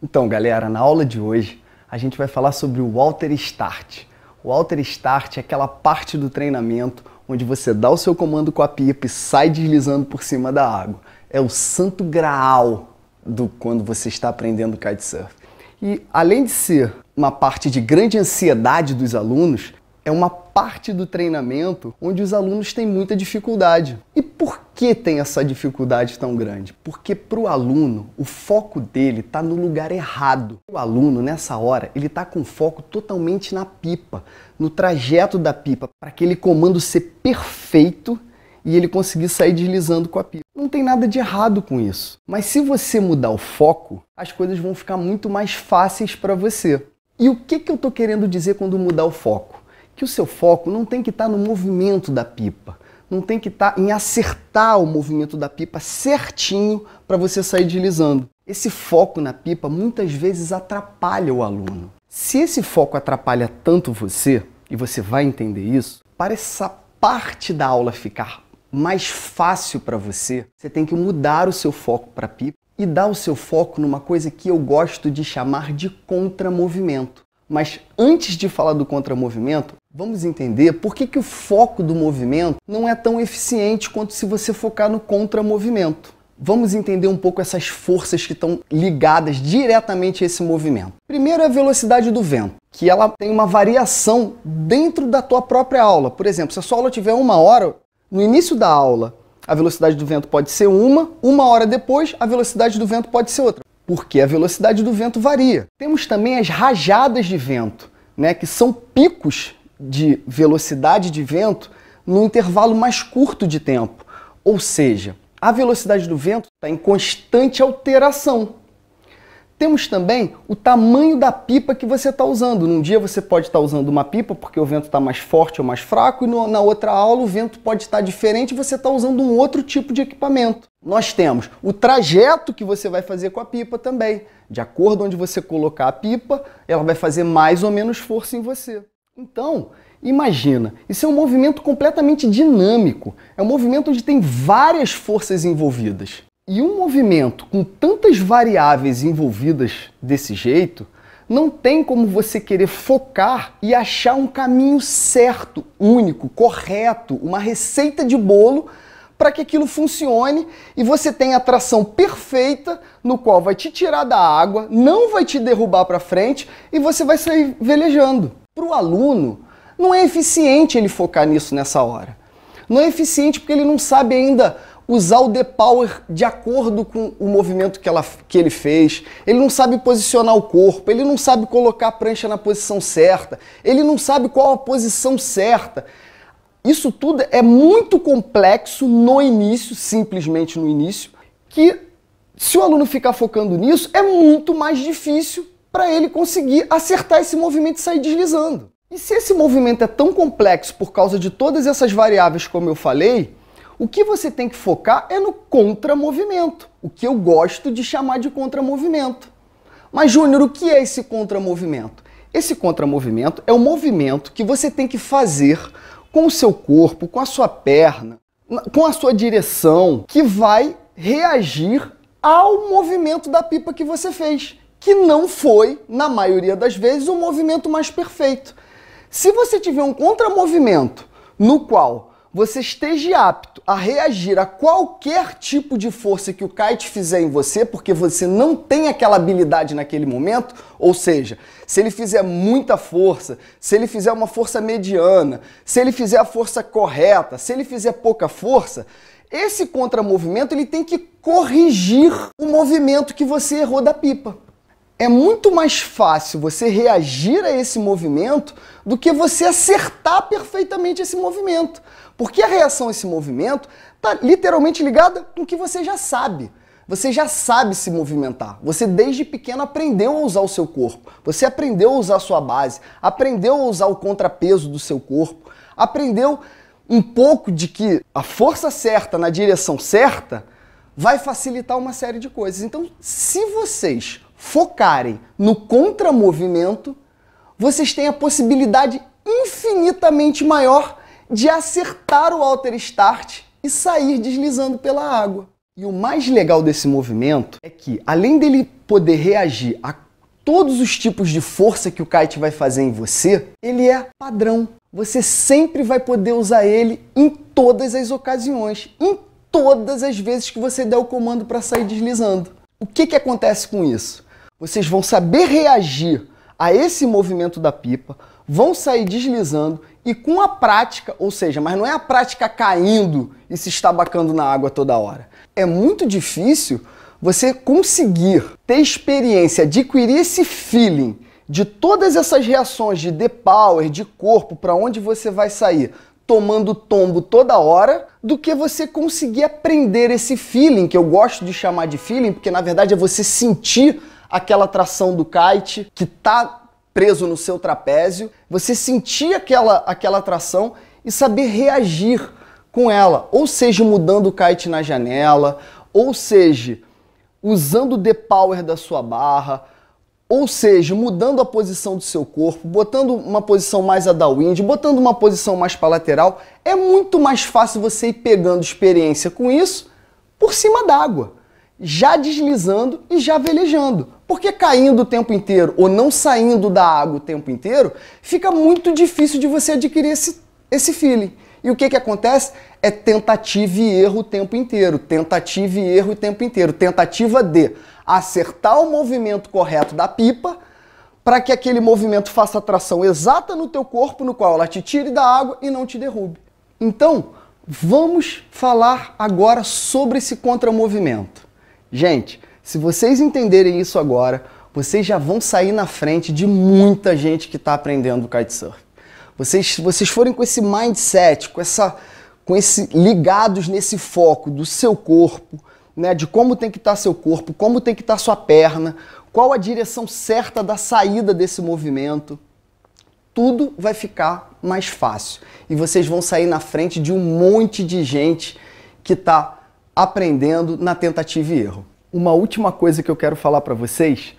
Então, galera, na aula de hoje a gente vai falar sobre o Water Start. O Water Start é aquela parte do treinamento onde você dá o seu comando com a pipa e sai deslizando por cima da água. É o santo graal do quando você está aprendendo kitesurf. E além de ser uma parte de grande ansiedade dos alunos, é uma parte do treinamento onde os alunos têm muita dificuldade. E por que tem essa dificuldade tão grande? Porque para o aluno, o foco dele está no lugar errado. O aluno, nessa hora, ele está com foco totalmente na pipa, no trajeto da pipa, para aquele comando ser perfeito e ele conseguir sair deslizando com a pipa. Não tem nada de errado com isso. Mas se você mudar o foco, as coisas vão ficar muito mais fáceis para você. E o que eu estou querendo dizer quando mudar o foco? Que o seu foco não tem que estar no movimento da pipa, não tem que estar em acertar o movimento da pipa certinho para você sair deslizando. Esse foco na pipa muitas vezes atrapalha o aluno. Se esse foco atrapalha tanto você, e você vai entender isso, para essa parte da aula ficar mais fácil para você, você tem que mudar o seu foco para a pipa e dar o seu foco numa coisa que eu gosto de chamar de contramovimento. Mas antes de falar do contramovimento, vamos entender por que o foco do movimento não é tão eficiente quanto se você focar no contramovimento. Vamos entender um pouco essas forças que estão ligadas diretamente a esse movimento. Primeiro é a velocidade do vento, que ela tem uma variação dentro da tua própria aula. Por exemplo, se a sua aula tiver 1 hora, no início da aula a velocidade do vento pode ser 1 hora depois a velocidade do vento pode ser outra. Porque a velocidade do vento varia. Temos também as rajadas de vento, né, que são picos de velocidade de vento num intervalo mais curto de tempo. Ou seja, a velocidade do vento está em constante alteração. Temos também o tamanho da pipa que você está usando. Num dia você pode estar usando uma pipa porque o vento está mais forte ou mais fraco, e na outra aula o vento pode estar diferente e você está usando um outro tipo de equipamento. Nós temos o trajeto que você vai fazer com a pipa também. De acordo onde você colocar a pipa, ela vai fazer mais ou menos força em você. Então, imagina, isso é um movimento completamente dinâmico. É um movimento onde tem várias forças envolvidas. E um movimento com tantas variáveis envolvidas desse jeito, não tem como você querer focar e achar um caminho certo, único, correto, uma receita de bolo para que aquilo funcione e você tenha a tração perfeita no qual vai te tirar da água, não vai te derrubar para frente e você vai sair velejando. Para o aluno, não é eficiente ele focar nisso nessa hora. Não é eficiente porque ele não sabe ainda usar o D-Power de acordo com o movimento que ele fez, ele não sabe posicionar o corpo, ele não sabe colocar a prancha na posição certa, ele não sabe qual a posição certa. Isso tudo é muito complexo no início, simplesmente no início, que se o aluno ficar focando nisso, é muito mais difícil para ele conseguir acertar esse movimento e sair deslizando. E se esse movimento é tão complexo por causa de todas essas variáveis como eu falei, o que você tem que focar é no contramovimento, o que eu gosto de chamar de contramovimento. Mas, Júnior, o que é esse contramovimento? Esse contramovimento é um movimento que você tem que fazer com o seu corpo, com a sua perna, com a sua direção, que vai reagir ao movimento da pipa que você fez, que não foi, na maioria das vezes, o movimento mais perfeito. Se você tiver um contramovimento no qual você esteja apto a reagir a qualquer tipo de força que o kite fizer em você, porque você não tem aquela habilidade naquele momento, ou seja, se ele fizer muita força, se ele fizer uma força mediana, se ele fizer a força correta, se ele fizer pouca força, esse contramovimento ele tem que corrigir o movimento que você errou da pipa. É muito mais fácil você reagir a esse movimento do que você acertar perfeitamente esse movimento. Porque a reação a esse movimento está literalmente ligada com o que você já sabe. Você já sabe se movimentar. Você desde pequeno aprendeu a usar o seu corpo. Você aprendeu a usar a sua base. Aprendeu a usar o contrapeso do seu corpo. Aprendeu um pouco de que a força certa na direção certa vai facilitar uma série de coisas. Então, se vocês focarem no contramovimento, vocês têm a possibilidade infinitamente maior de acertar o Water Start e sair deslizando pela água. E o mais legal desse movimento é que, além dele poder reagir a todos os tipos de força que o kite vai fazer em você, ele é padrão. Você sempre vai poder usar ele em todas as ocasiões, em todas as vezes que você der o comando para sair deslizando. O que acontece com isso? Vocês vão saber reagir a esse movimento da pipa, vão sair deslizando e com a prática, ou seja, mas não é a prática caindo e se estabacando na água toda hora. É muito difícil você conseguir ter experiência, adquirir esse feeling de todas essas reações de depower, de corpo, para onde você vai sair, tomando tombo toda hora, do que você conseguir aprender esse feeling, que eu gosto de chamar de feeling, porque na verdade é você sentir aquela tração do kite que está preso no seu trapézio, você sentir aquela tração e saber reagir com ela, ou seja, mudando o kite na janela, ou seja, usando o depower da sua barra, ou seja, mudando a posição do seu corpo, botando uma posição mais a downwind, botando uma posição mais para lateral. É muito mais fácil você ir pegando experiência com isso por cima d'água, já deslizando e já velejando. Porque caindo o tempo inteiro ou não saindo da água o tempo inteiro, fica muito difícil de você adquirir esse feeling. E o que acontece? É tentativa e erro o tempo inteiro, tentativa e erro o tempo inteiro, tentativa de acertar o movimento correto da pipa para que aquele movimento faça a tração exata no teu corpo, no qual ela te tire da água e não te derrube. Então, vamos falar agora sobre esse contramovimento. Gente, se vocês entenderem isso agora, vocês já vão sair na frente de muita gente que está aprendendo kitesurf. Vocês forem com esse mindset, com esse ligados nesse foco do seu corpo, né, de como tem que estar seu corpo, como tem que estar sua perna, qual a direção certa da saída desse movimento, tudo vai ficar mais fácil. E vocês vão sair na frente de um monte de gente que está aprendendo na tentativa e erro. Uma última coisa que eu quero falar para vocês,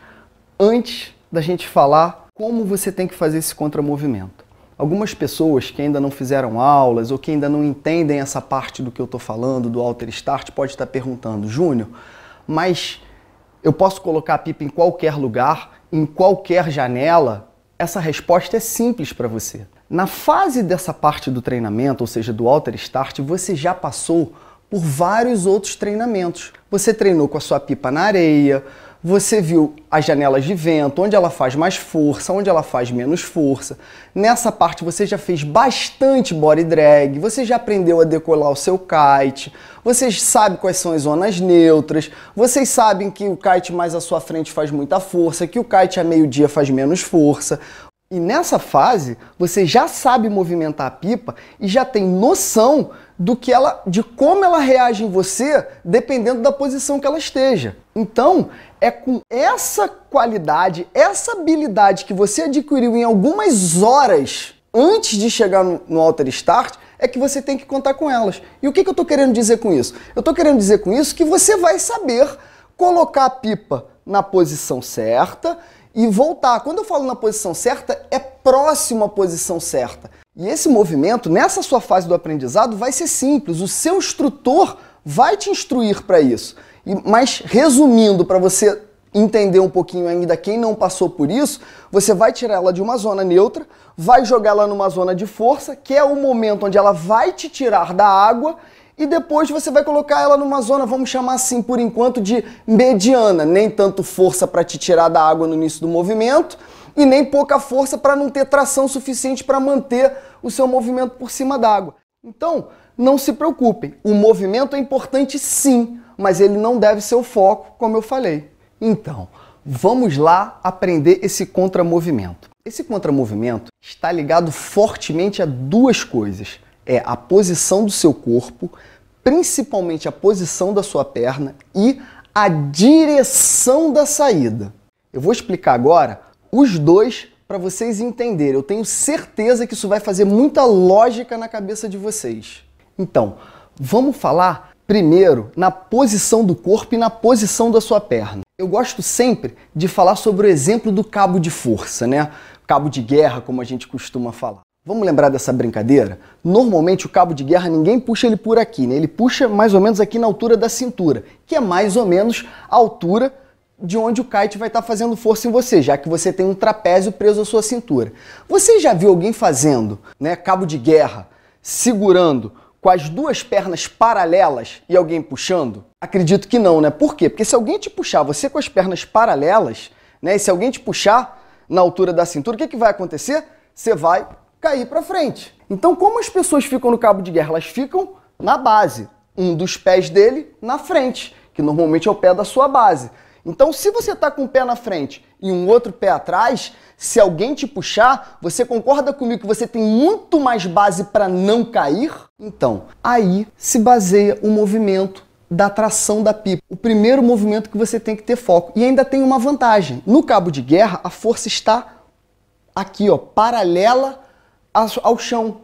antes da gente falar como você tem que fazer esse contramovimento. Algumas pessoas que ainda não fizeram aulas ou que ainda não entendem essa parte do que eu estou falando, do Alter Start, pode estar perguntando, Júnior, mas eu posso colocar a pipa em qualquer lugar, em qualquer janela? Essa resposta é simples para você. Na fase dessa parte do treinamento, ou seja, do Alter Start, você já passou por vários outros treinamentos. Você treinou com a sua pipa na areia, você viu as janelas de vento, onde ela faz mais força, onde ela faz menos força. Nessa parte você já fez bastante body drag, você já aprendeu a decolar o seu kite, vocês sabem quais são as zonas neutras, vocês sabem que o kite mais à sua frente faz muita força, que o kite a meio-dia faz menos força. E nessa fase, você já sabe movimentar a pipa e já tem noção de como ela reage em você, dependendo da posição que ela esteja. Então, é com essa qualidade, essa habilidade que você adquiriu em algumas horas antes de chegar no Alter Start, é que você tem que contar com elas. E o que eu estou querendo dizer com isso? Eu estou querendo dizer com isso que você vai saber colocar a pipa na posição certa e voltar. Quando eu falo na posição certa, é próximo à posição certa. E esse movimento, nessa sua fase do aprendizado, vai ser simples. O seu instrutor vai te instruir para isso. Mas, resumindo, para você entender um pouquinho ainda quem não passou por isso, você vai tirar ela de uma zona neutra, vai jogar ela numa zona de força, que é o momento onde ela vai te tirar da água, e depois você vai colocar ela numa zona, vamos chamar assim por enquanto, de mediana. Nem tanto força para te tirar da água no início do movimento, e nem pouca força para não ter tração suficiente para manter o seu movimento por cima d'água. Então, não se preocupem, o movimento é importante sim, mas ele não deve ser o foco, como eu falei. Então, vamos lá aprender esse contramovimento. Esse contramovimento está ligado fortemente a duas coisas. É a posição do seu corpo, principalmente a posição da sua perna e a direção da saída. Eu vou explicar agora os dois para vocês entenderem. Eu tenho certeza que isso vai fazer muita lógica na cabeça de vocês. Então, vamos falar primeiro na posição do corpo e na posição da sua perna. Eu gosto sempre de falar sobre o exemplo do cabo de força, né? Cabo de guerra, como a gente costuma falar. Vamos lembrar dessa brincadeira? Normalmente o cabo de guerra ninguém puxa ele por aqui, né? Ele puxa mais ou menos aqui na altura da cintura, que é mais ou menos a altura de onde o kite vai estar fazendo força em você, já que você tem um trapézio preso à sua cintura. Você já viu alguém fazendo, né, cabo de guerra, segurando com as duas pernas paralelas e alguém puxando? Acredito que não, né? Por quê? Porque se alguém te puxar, você com as pernas paralelas, né, e se alguém te puxar na altura da cintura, o que vai acontecer? Você vai cair para frente. Então, como as pessoas ficam no cabo de guerra? Elas ficam na base, um dos pés dele na frente, que normalmente é o pé da sua base. Então, se você está com um pé na frente e um outro pé atrás, se alguém te puxar, você concorda comigo que você tem muito mais base para não cair? Então, aí se baseia o movimento da tração da pipa. O primeiro movimento que você tem que ter foco. E ainda tem uma vantagem. No cabo de guerra, a força está aqui, ó, paralela ao chão.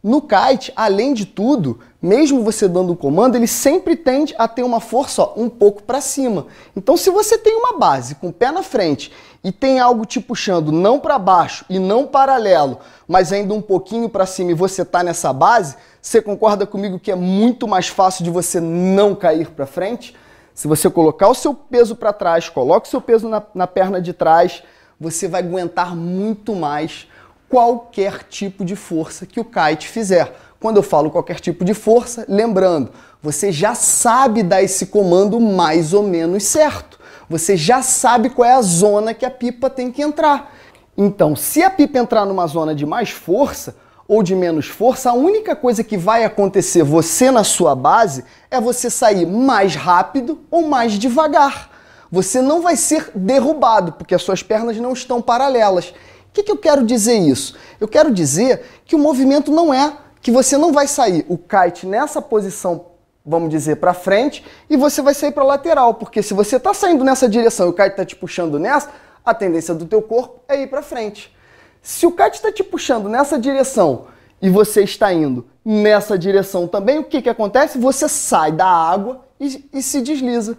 No kite, além de tudo, mesmo você dando o comando, ele sempre tende a ter uma força, ó, um pouco para cima. Então, se você tem uma base com o pé na frente e tem algo te puxando não para baixo e não paralelo, mas ainda um pouquinho para cima e você está nessa base, você concorda comigo que é muito mais fácil de você não cair para frente? Se você colocar o seu peso para trás, coloca o seu peso na perna de trás, você vai aguentar muito mais qualquer tipo de força que o kite fizer. Quando eu falo qualquer tipo de força, lembrando, você já sabe dar esse comando mais ou menos certo. Você já sabe qual é a zona que a pipa tem que entrar. Então, se a pipa entrar numa zona de mais força ou de menos força, a única coisa que vai acontecer você na sua base é você sair mais rápido ou mais devagar. Você não vai ser derrubado, porque as suas pernas não estão paralelas. O que eu quero dizer isso? Eu quero dizer que o movimento não é que você não vai sair o kite nessa posição, vamos dizer, para frente, e você vai sair para lateral, porque se você está saindo nessa direção e o kite está te puxando nessa, a tendência do teu corpo é ir para frente. Se o kite está te puxando nessa direção e você está indo nessa direção também, o que acontece? Você sai da água e se desliza.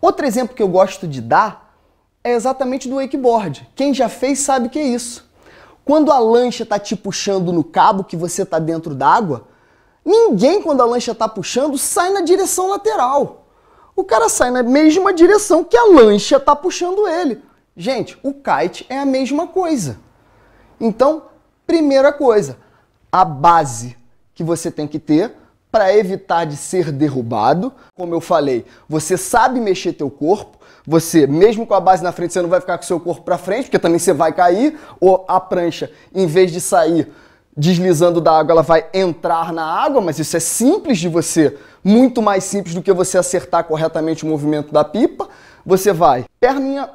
Outro exemplo que eu gosto de dar é exatamente do wakeboard. Quem já fez sabe o que é isso. Quando a lancha está te puxando no cabo que você está dentro d'água, ninguém, quando a lancha está puxando, sai na direção lateral. O cara sai na mesma direção que a lancha está puxando ele. Gente, o kite é a mesma coisa. Então, primeira coisa, a base que você tem que ter para evitar de ser derrubado. Como eu falei, você sabe mexer teu corpo, você, mesmo com a base na frente, você não vai ficar com o seu corpo para frente, porque também você vai cair, ou a prancha, em vez de sair deslizando da água, ela vai entrar na água, mas isso é simples de você, muito mais simples do que você acertar corretamente o movimento da pipa. Você vai, perninha,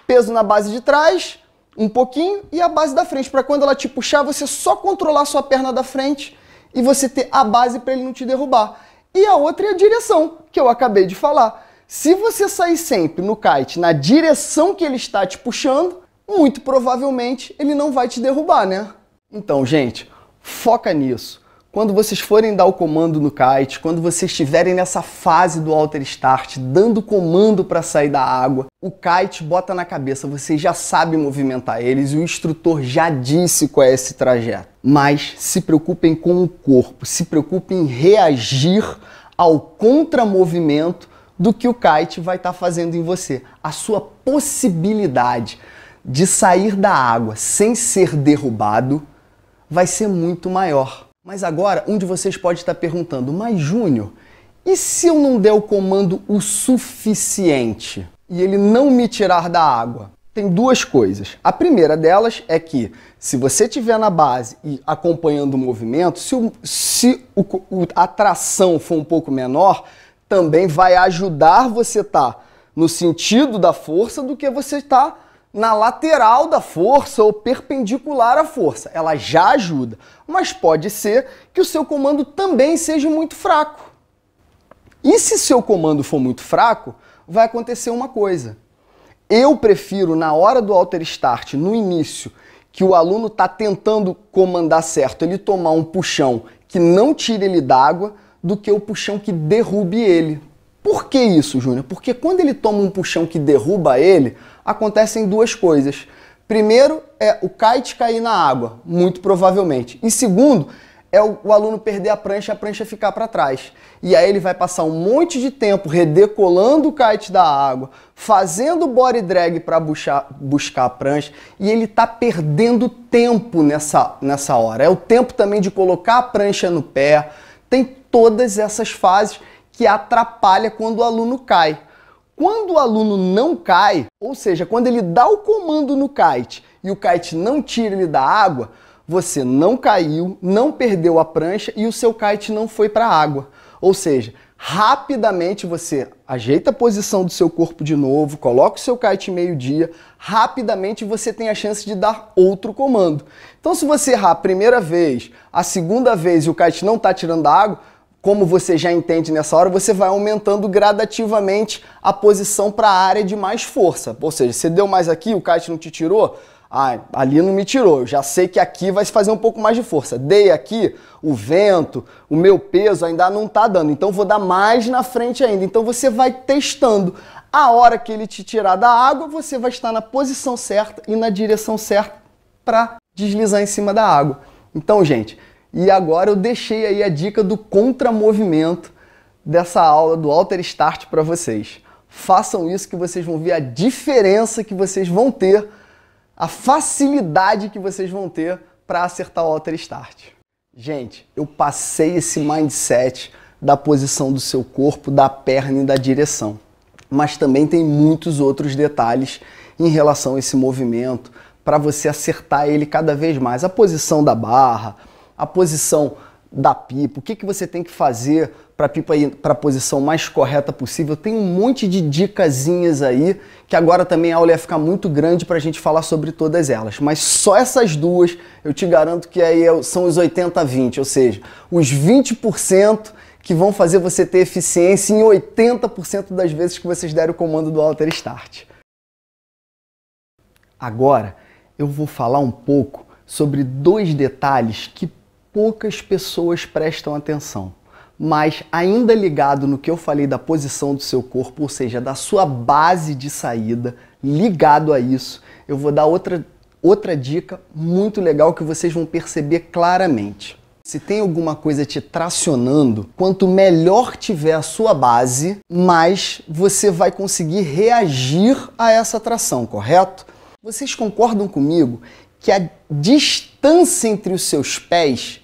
peso na base de trás, um pouquinho, e a base da frente, para quando ela te puxar, você só controlar a sua perna da frente e você ter a base para ele não te derrubar. E a outra é a direção, que eu acabei de falar. Se você sair sempre no kite na direção que ele está te puxando, muito provavelmente ele não vai te derrubar, né? Então, gente, foca nisso. Quando vocês forem dar o comando no kite, quando vocês estiverem nessa fase do alter start, dando comando para sair da água, o kite bota na cabeça, você já sabe movimentar eles e o instrutor já disse qual é esse trajeto. Mas se preocupem com o corpo, se preocupem em reagir ao contramovimento do que o kite vai estar fazendo em você. A sua possibilidade de sair da água sem ser derrubado vai ser muito maior. Mas agora, um de vocês pode estar perguntando, mas Júnior, e se eu não der o comando o suficiente e ele não me tirar da água? Tem duas coisas. A primeira delas é que, se você estiver na base e acompanhando o movimento, se a tração for um pouco menor, também vai ajudar você a estar no sentido da força do que você está na lateral da força ou perpendicular à força. Ela já ajuda, mas pode ser que o seu comando também seja muito fraco. E se seu comando for muito fraco, vai acontecer uma coisa. Eu prefiro, na hora do alter start, no início, que o aluno está tentando comandar certo, ele tomar um puxão que não tire ele d'água, do que o puxão que derrube ele. Por que isso, Júnior? Porque quando ele toma um puxão que derruba ele, acontecem duas coisas. Primeiro é o kite cair na água, muito provavelmente. E segundo, é o aluno perder a prancha ficar para trás. E aí ele vai passar um monte de tempo redecolando o kite da água, fazendo body drag para buscar a prancha, e ele está perdendo tempo nessa hora. É o tempo também de colocar a prancha no pé. Tem todas essas fases que atrapalham quando o aluno cai. Quando o aluno não cai, ou seja, quando ele dá o comando no kite e o kite não tira ele da água, você não caiu, não perdeu a prancha e o seu kite não foi para a água. Ou seja, rapidamente você ajeita a posição do seu corpo de novo, coloca o seu kite meio-dia, rapidamente você tem a chance de dar outro comando. Então se você errar a primeira vez, a segunda vez e o kite não está tirando da água, como você já entende nessa hora, você vai aumentando gradativamente a posição para a área de mais força. Ou seja, você deu mais aqui, o kite não te tirou, ali não me tirou, eu já sei que aqui vai fazer um pouco mais de força. Dei aqui, o vento, o meu peso ainda não está dando, então vou dar mais na frente ainda. Então você vai testando. A hora que ele te tirar da água, você vai estar na posição certa e na direção certa para deslizar em cima da água. Então, gente, e agora eu deixei aí a dica do contramovimento dessa aula do Alter Start para vocês. Façam isso que vocês vão ver a diferença que vocês vão ter, a facilidade que vocês vão ter para acertar o Alter Start. Gente, eu passei esse mindset da posição do seu corpo, da perna e da direção. Mas também tem muitos outros detalhes em relação a esse movimento para você acertar ele cada vez mais. A posição da barra, a posição da pipa, o que você tem que fazer para a pipa ir para a posição mais correta possível. Tem um monte de dicasinhas aí, que agora também a aula ia ficar muito grande para a gente falar sobre todas elas. Mas só essas duas, eu te garanto que aí são os 80-20, ou seja, os 20% que vão fazer você ter eficiência em 80% das vezes que vocês derem o comando do Alter Start. Agora, eu vou falar um pouco sobre dois detalhes que poucas pessoas prestam atenção, mas ainda ligado no que eu falei da posição do seu corpo, ou seja, da sua base de saída, ligado a isso, eu vou dar outra dica muito legal que vocês vão perceber claramente. Se tem alguma coisa te tracionando, quanto melhor tiver a sua base, mais você vai conseguir reagir a essa tração, correto? Vocês concordam comigo que a distância entre os seus pés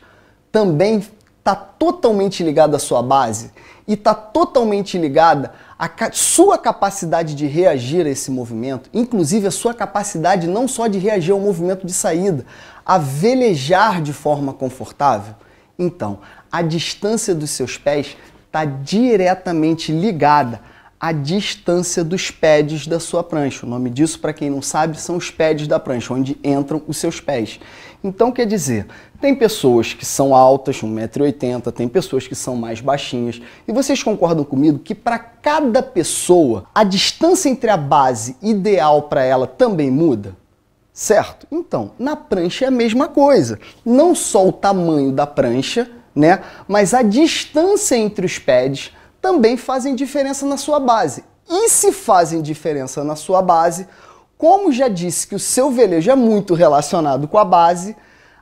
também está totalmente ligada à sua base e está totalmente ligada à sua capacidade de reagir a esse movimento, inclusive a sua capacidade não só de reagir ao movimento de saída, a velejar de forma confortável? Então, a distância dos seus pés está diretamente ligada à distância dos pads da sua prancha. O nome disso, para quem não sabe, são os pads da prancha, onde entram os seus pés. Então, quer dizer, tem pessoas que são altas, 1,80 m, tem pessoas que são mais baixinhas. E vocês concordam comigo que para cada pessoa, a distância entre a base ideal para ela também muda? Certo? Então, na prancha é a mesma coisa. Não só o tamanho da prancha, né, mas a distância entre os pads também fazem diferença na sua base. E se fazem diferença na sua base, como já disse que o seu velejo é muito relacionado com a base,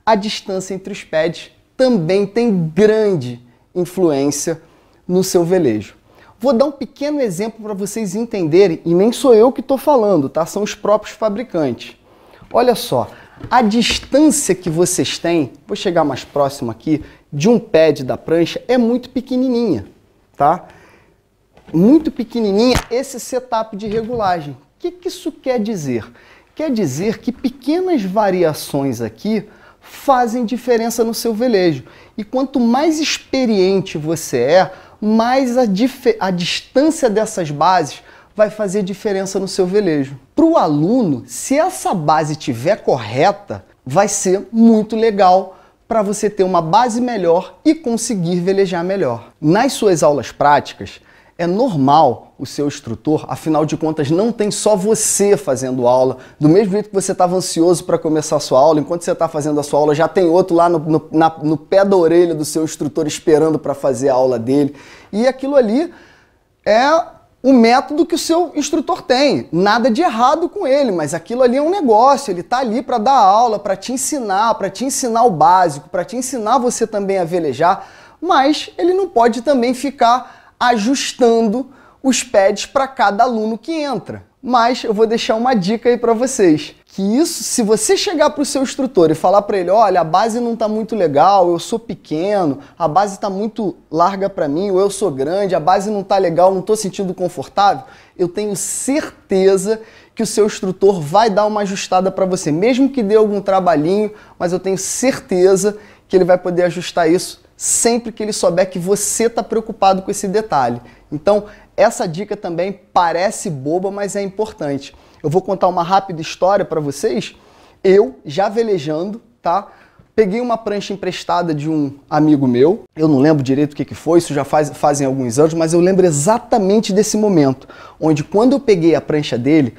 a distância entre os pads também tem grande influência no seu velejo. Vou dar um pequeno exemplo para vocês entenderem, e nem sou eu que estou falando, tá? São os próprios fabricantes. Olha só, a distância que vocês têm, vou chegar mais próximo aqui, de um pad da prancha é muito pequenininha, tá? Muito pequenininha esse setup de regulagem. O que isso quer dizer? Quer dizer que pequenas variações aqui fazem diferença no seu velejo. E quanto mais experiente você é, mais a distância dessas bases vai fazer diferença no seu velejo. Para o aluno, se essa base estiver correta, vai ser muito legal para você ter uma base melhor e conseguir velejar melhor. Nas suas aulas práticas, é normal o seu instrutor, afinal de contas, não tem só você fazendo aula, do mesmo jeito que você estava ansioso para começar a sua aula, enquanto você está fazendo a sua aula, já tem outro lá no pé da orelha do seu instrutor esperando para fazer a aula dele. E aquilo ali é o método que o seu instrutor tem. Nada de errado com ele, mas aquilo ali é um negócio, ele está ali para dar aula, para te ensinar o básico, para te ensinar você também a velejar, mas ele não pode também ficar ajustando os pads para cada aluno que entra. Mas eu vou deixar uma dica aí para vocês, que isso, se você chegar para o seu instrutor e falar para ele, olha, a base não está muito legal, eu sou pequeno, a base está muito larga para mim, ou eu sou grande, a base não está legal, não estou sentindo confortável, eu tenho certeza que o seu instrutor vai dar uma ajustada para você, mesmo que dê algum trabalhinho, mas eu tenho certeza que ele vai poder ajustar isso sempre que ele souber que você está preocupado com esse detalhe. Então, essa dica também parece boba, mas é importante. Eu vou contar uma rápida história para vocês. Eu, já velejando, tá? Peguei uma prancha emprestada de um amigo meu. Eu não lembro direito o que foi, isso já fazem alguns anos, mas eu lembro exatamente desse momento, onde quando eu peguei a prancha dele,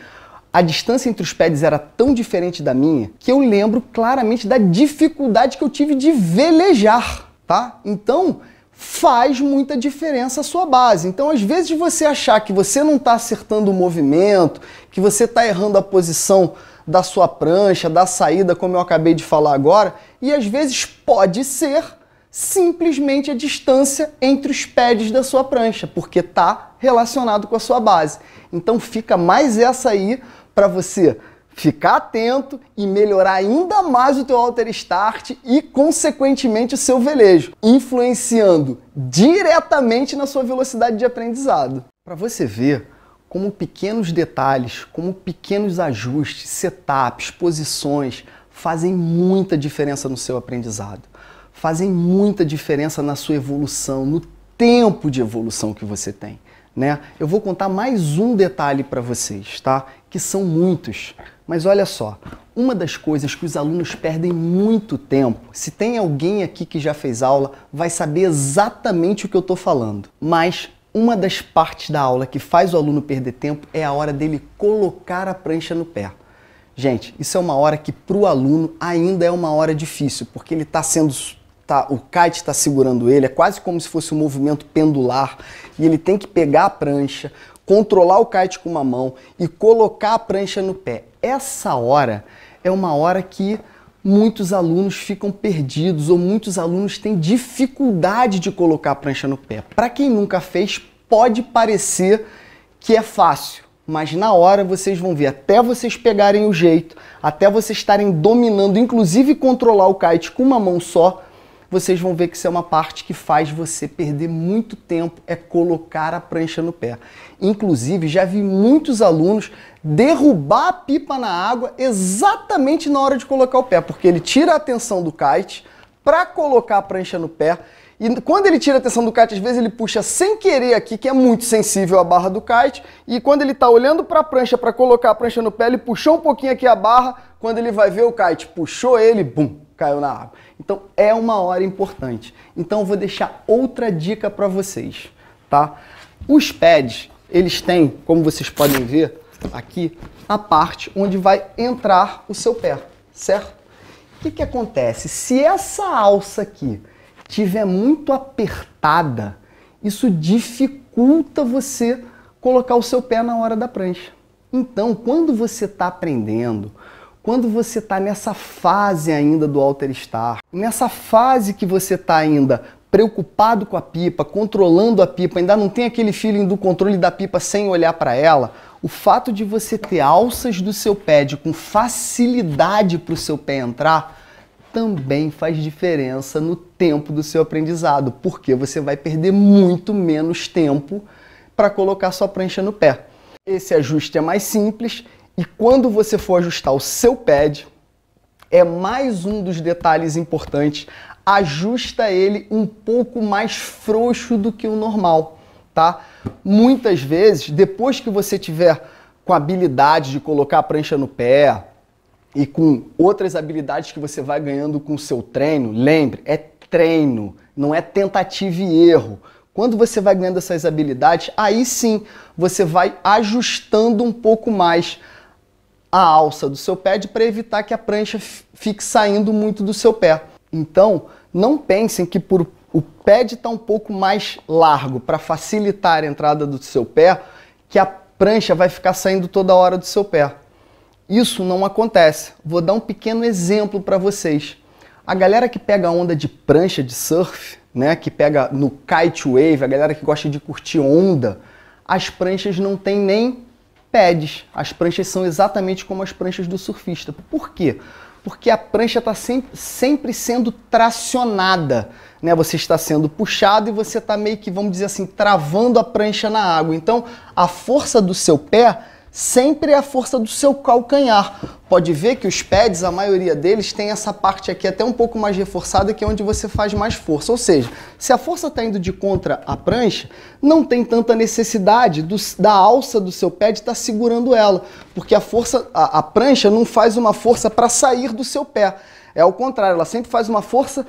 a distância entre os pads era tão diferente da minha, que eu lembro claramente da dificuldade que eu tive de velejar, tá? Então, faz muita diferença a sua base. Então, às vezes, você achar que você não está acertando o movimento, que você está errando a posição da sua prancha, da saída, como eu acabei de falar agora, e às vezes pode ser simplesmente a distância entre os pads da sua prancha, porque está relacionado com a sua base. Então, fica mais essa aí para você ficar atento e melhorar ainda mais o teu alter start e, consequentemente, o seu velejo, influenciando diretamente na sua velocidade de aprendizado. Para você ver como pequenos detalhes, como pequenos ajustes, setups, posições fazem muita diferença no seu aprendizado, fazem muita diferença na sua evolução, no tempo de evolução que você tem, né? Eu vou contar mais um detalhe para vocês, tá? Que são muitos. Mas olha só, uma das coisas que os alunos perdem muito tempo, se tem alguém aqui que já fez aula, vai saber exatamente o que eu estou falando. Mas uma das partes da aula que faz o aluno perder tempo é a hora dele colocar a prancha no pé. Gente, isso é uma hora que para o aluno ainda é uma hora difícil, porque ele o kite está segurando ele, é quase como se fosse um movimento pendular, e ele tem que pegar a prancha, controlar o kite com uma mão e colocar a prancha no pé. Essa hora é uma hora que muitos alunos ficam perdidos ou muitos alunos têm dificuldade de colocar a prancha no pé. Para quem nunca fez, pode parecer que é fácil, mas na hora vocês vão ver, até vocês pegarem o jeito, até vocês estarem dominando, inclusive controlar o kite com uma mão só, vocês vão ver que isso é uma parte que faz você perder muito tempo, é colocar a prancha no pé. Inclusive, já vi muitos alunos derrubar a pipa na água exatamente na hora de colocar o pé, porque ele tira a atenção do kite para colocar a prancha no pé, e quando ele tira a atenção do kite, às vezes ele puxa sem querer aqui, que é muito sensível à barra do kite, e quando ele está olhando para a prancha para colocar a prancha no pé, ele puxou um pouquinho aqui a barra, quando ele vai ver o kite, puxou ele, bum, caiu na água. Então é uma hora importante. Então eu vou deixar outra dica para vocês, tá? Os pads, eles têm, como vocês podem ver aqui, a parte onde vai entrar o seu pé, certo? O que acontece? Se essa alça aqui tiver muito apertada, isso dificulta você colocar o seu pé na hora da prancha. Então, quando você está aprendendo, quando você está nessa fase ainda do alter start, nessa fase que você está ainda preocupado com a pipa, controlando a pipa, ainda não tem aquele feeling do controle da pipa sem olhar para ela, o fato de você ter alças do seu pad com facilidade para o seu pé entrar, também faz diferença no tempo do seu aprendizado, porque você vai perder muito menos tempo para colocar sua prancha no pé. Esse ajuste é mais simples. E quando você for ajustar o seu pad, é mais um dos detalhes importantes, ajusta ele um pouco mais frouxo do que o normal, tá? Muitas vezes, depois que você tiver com a habilidade de colocar a prancha no pé e com outras habilidades que você vai ganhando com o seu treino, lembre, é treino, não é tentativa e erro. Quando você vai ganhando essas habilidades, aí sim você vai ajustando um pouco mais a alça do seu pad para evitar que a prancha fique saindo muito do seu pé. Então, não pensem que por o pad estar um pouco mais largo para facilitar a entrada do seu pé, que a prancha vai ficar saindo toda hora do seu pé. Isso não acontece. Vou dar um pequeno exemplo para vocês. A galera que pega onda de prancha de surf, né, que pega no kite wave, a galera que gosta de curtir onda, as pranchas não tem nem pads. As pranchas são exatamente como as pranchas do surfista. Por quê? Porque a prancha está sempre sendo tracionada, né? Você está sendo puxado e você está meio que, vamos dizer assim, travando a prancha na água. Então, a força do seu pé sempre é a força do seu calcanhar. Pode ver que os pads, a maioria deles, tem essa parte aqui até um pouco mais reforçada, que é onde você faz mais força. Ou seja, se a força está indo de contra a prancha, não tem tanta necessidade da alça do seu pé de estar segurando ela, porque a prancha não faz uma força para sair do seu pé. É ao contrário, ela sempre faz uma força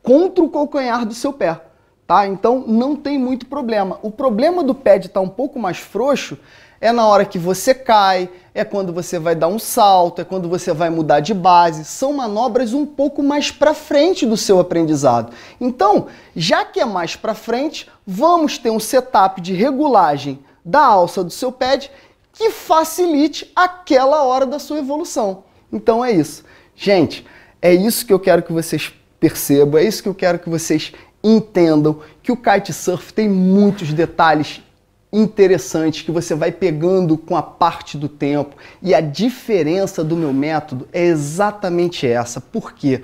contra o calcanhar do seu pé. Tá? Então não tem muito problema. O problema do pad estar um pouco mais frouxo é na hora que você cai, é quando você vai dar um salto, é quando você vai mudar de base. São manobras um pouco mais para frente do seu aprendizado. Então, já que é mais para frente, vamos ter um setup de regulagem da alça do seu pad que facilite aquela hora da sua evolução. Então é isso. Gente, é isso que eu quero que vocês percebam, é isso que eu quero que vocês entendam, que o kitesurf tem muitos detalhes interessantes que você vai pegando com a parte do tempo, e a diferença do meu método é exatamente essa. Por quê?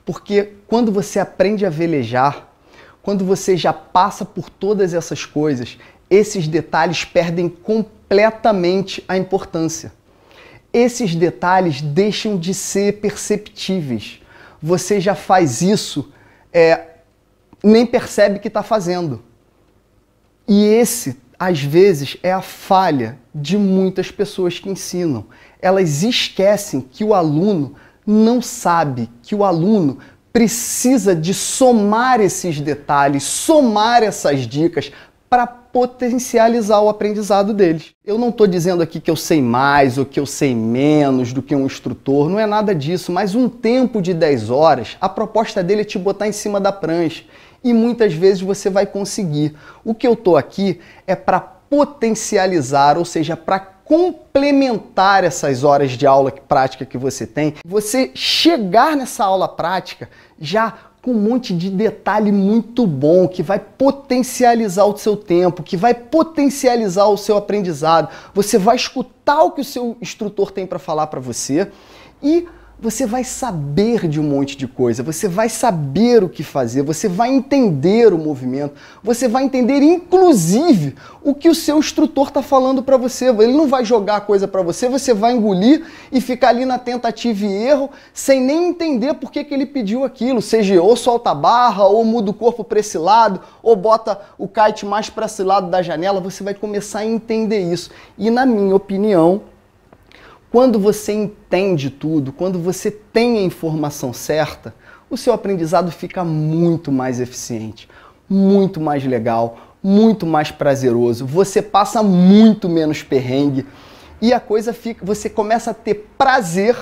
Porque quando você aprende a velejar, quando você já passa por todas essas coisas, esses detalhes perdem completamente a importância. Esses detalhes deixam de ser perceptíveis. Você já faz isso, nem percebe que está fazendo. E esse, às vezes, é a falha de muitas pessoas que ensinam. Elas esquecem que o aluno não sabe, que o aluno precisa de somar esses detalhes, somar essas dicas para potencializar o aprendizado deles. Eu não estou dizendo aqui que eu sei mais ou que eu sei menos do que um instrutor, não é nada disso, mas um tempo de 10 horas, a proposta dele é te botar em cima da prancha. E muitas vezes você vai conseguir. O que eu estou aqui é para potencializar, ou seja, para complementar essas horas de aula prática que você tem. Você chegar nessa aula prática já com um monte de detalhe muito bom, que vai potencializar o seu tempo, que vai potencializar o seu aprendizado. Você vai escutar o que o seu instrutor tem para falar para você e você vai saber de um monte de coisa, você vai saber o que fazer, você vai entender o movimento, você vai entender inclusive o que o seu instrutor está falando para você. Ele não vai jogar a coisa para você, você vai engolir e ficar ali na tentativa e erro sem nem entender por que ele pediu aquilo, seja ou solta a barra, ou muda o corpo para esse lado, ou bota o kite mais para esse lado da janela. Você vai começar a entender isso. E na minha opinião, quando você entende tudo, quando você tem a informação certa, o seu aprendizado fica muito mais eficiente, muito mais legal, muito mais prazeroso. Você passa muito menos perrengue e a coisa fica, você começa a ter prazer,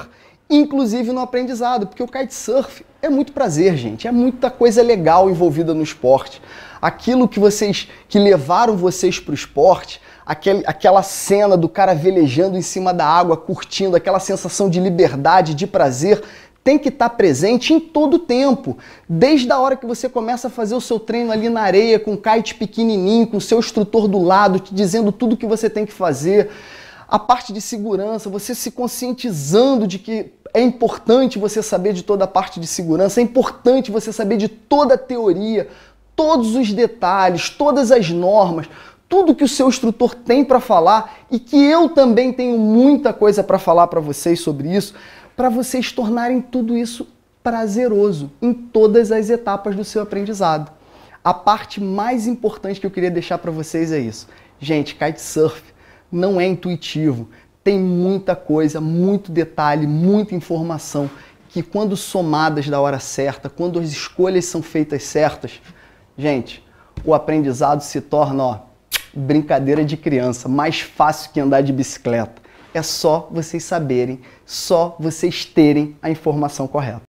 inclusive no aprendizado, porque o kitesurf é muito prazer, gente, é muita coisa legal envolvida no esporte. Aquilo que levaram vocês para o esporte, aquela cena do cara velejando em cima da água, curtindo, aquela sensação de liberdade, de prazer, tem que estar presente em todo o tempo. Desde a hora que você começa a fazer o seu treino ali na areia, com o kite pequenininho, com o seu instrutor do lado, te dizendo tudo o que você tem que fazer. A parte de segurança, você se conscientizando de que é importante você saber de toda a parte de segurança, é importante você saber de toda a teoria, todos os detalhes, todas as normas, tudo que o seu instrutor tem para falar e que eu também tenho muita coisa para falar para vocês sobre isso, para vocês tornarem tudo isso prazeroso em todas as etapas do seu aprendizado. A parte mais importante que eu queria deixar para vocês é isso. Gente, kitesurf não é intuitivo, tem muita coisa, muito detalhe, muita informação que quando somadas da hora certa, quando as escolhas são feitas certas, gente, o aprendizado se torna, brincadeira de criança, mais fácil que andar de bicicleta. É só vocês saberem, só vocês terem a informação correta.